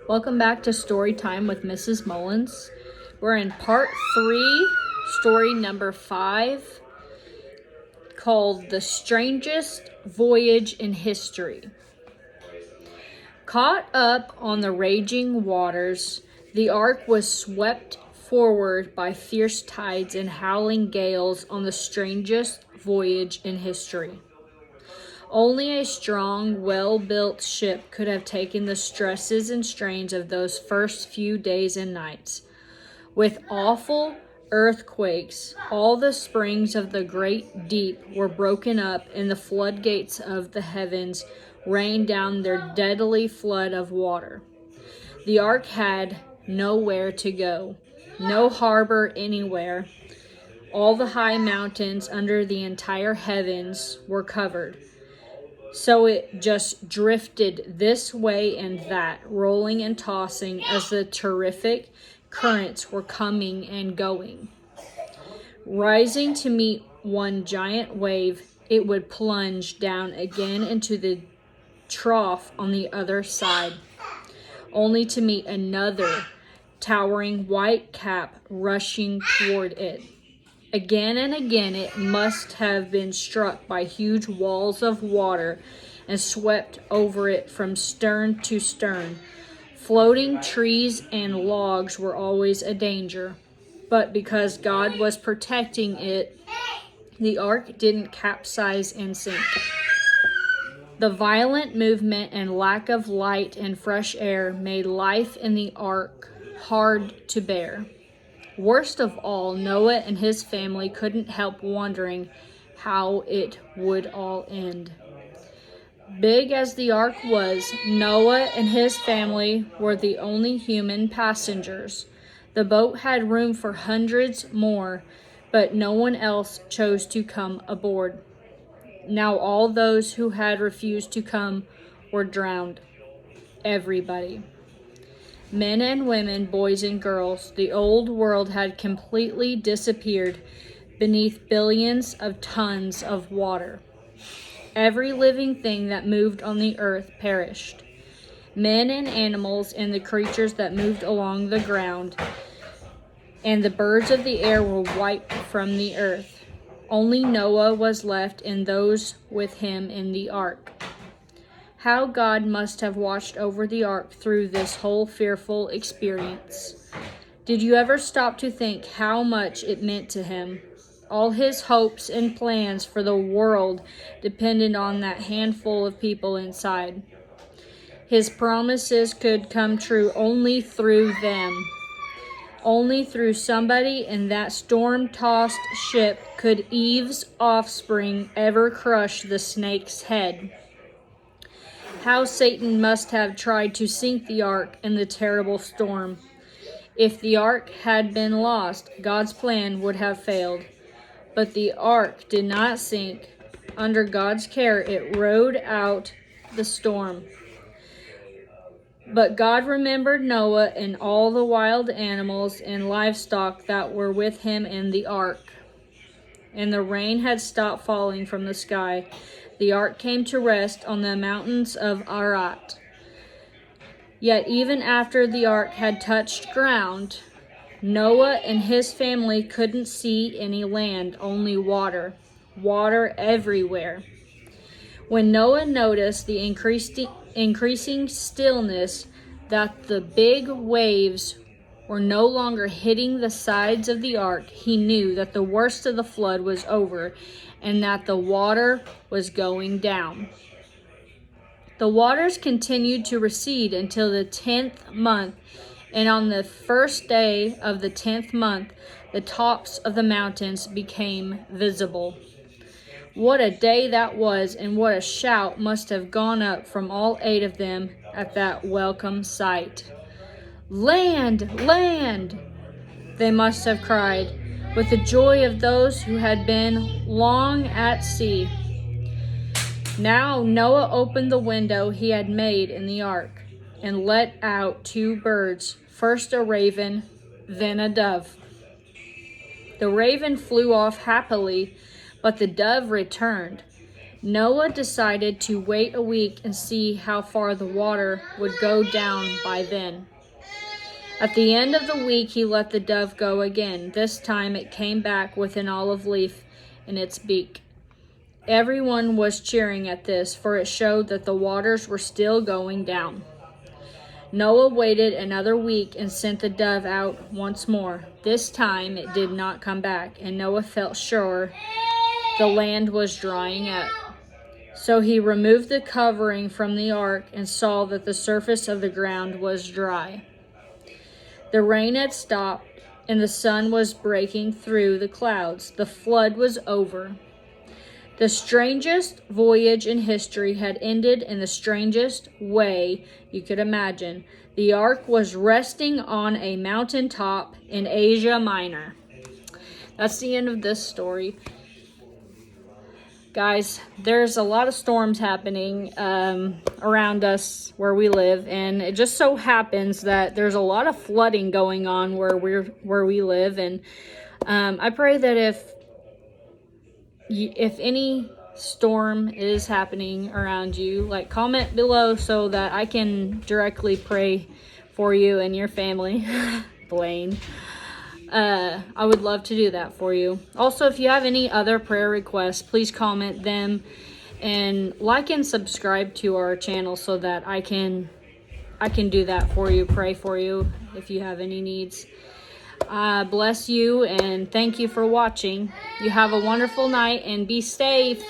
Welcome back to Story Time with Mrs. Mullins. We're in part 3, story number 5, called The Strangest Voyage in History. Caught up on the raging waters, the ark was swept forward by fierce tides and howling gales on the strangest voyage in history. Only a strong, well-built ship could have taken the stresses and strains of those first few days and nights. With awful earthquakes, all the springs of the great deep were broken up, and the floodgates of the heavens rained down their deadly flood of water. The ark had nowhere to go, no harbor anywhere. All the high mountains under the entire heavens were covered. So it just drifted this way and that, rolling and tossing as the terrific currents were coming and going. Rising to meet one giant wave, it would plunge down again into the trough on the other side, only to meet another towering white cap rushing toward it. Again and again it must have been struck by huge walls of water and swept over it from stern to stern. Floating trees and logs were always a danger, but because God was protecting it, the ark didn't capsize and sink. The violent movement and lack of light and fresh air made life in the ark hard to bear. Worst of all, Noah and his family couldn't help wondering how it would all end. Big as the ark was, Noah and his family were the only human passengers. The boat had room for hundreds more, but no one else chose to come aboard. Now all those who had refused to come were drowned. Everybody. Men and women, boys and girls, the old world had completely disappeared beneath billions of tons of water. Every living thing that moved on the earth perished. Men and animals and the creatures that moved along the ground, and the birds of the air were wiped from the earth. Only Noah was left and those with him in the ark. How God must have watched over the ark through this whole fearful experience. Did you ever stop to think how much it meant to him? All his hopes and plans for the world depended on that handful of people inside. His promises could come true only through them. Only through somebody in that storm-tossed ship could Eve's offspring ever crush the snake's head. How Satan must have tried to sink the ark in the terrible storm. If the ark had been lost, God's plan would have failed. But the ark did not sink. Under God's care, it rode out the storm. But God remembered Noah and all the wild animals and livestock that were with him in the ark. And the rain had stopped falling from the sky. The ark came to rest on the mountains of Ararat. Yet even after the ark had touched ground, Noah and his family couldn't see any land, only water. Water everywhere. When Noah noticed the increasing stillness, that the big waves were no longer hitting the sides of the ark, he knew that the worst of the flood was over and that the water was going down. The waters continued to recede until the 10th month, and on the first day of the 10th month, the tops of the mountains became visible. What a day that was, and what a shout must have gone up from all 8 of them at that welcome sight. "Land! Land!" they must have cried, with the joy of those who had been long at sea. Now Noah opened the window he had made in the ark and let out 2 birds, first a raven, then a dove. The raven flew off happily, but the dove returned. Noah decided to wait a week and see how far the water would go down by then. At the end of the week, he let the dove go again. This time it came back with an olive leaf in its beak. Everyone was cheering at this, for it showed that the waters were still going down. Noah waited another week and sent the dove out once more. This time it did not come back, and Noah felt sure the land was drying up. So he removed the covering from the ark and saw that the surface of the ground was dry. The rain had stopped, and the sun was breaking through the clouds. The flood was over. The strangest voyage in history had ended in the strangest way you could imagine. The ark was resting on a mountain top in Asia Minor. That's the end of this story. Guys, there's a lot of storms happening around us where we live, and it just so happens that there's a lot of flooding going on where we live. And I pray that if any storm is happening around you, like, comment below so that I can directly pray for you and your family. Blaine. I would love to do that for you. Also, if you have any other prayer requests, please comment them and like and subscribe to our channel so that I can do that for you, pray for you if you have any needs. Bless you and thank you for watching. You have a wonderful night and be safe.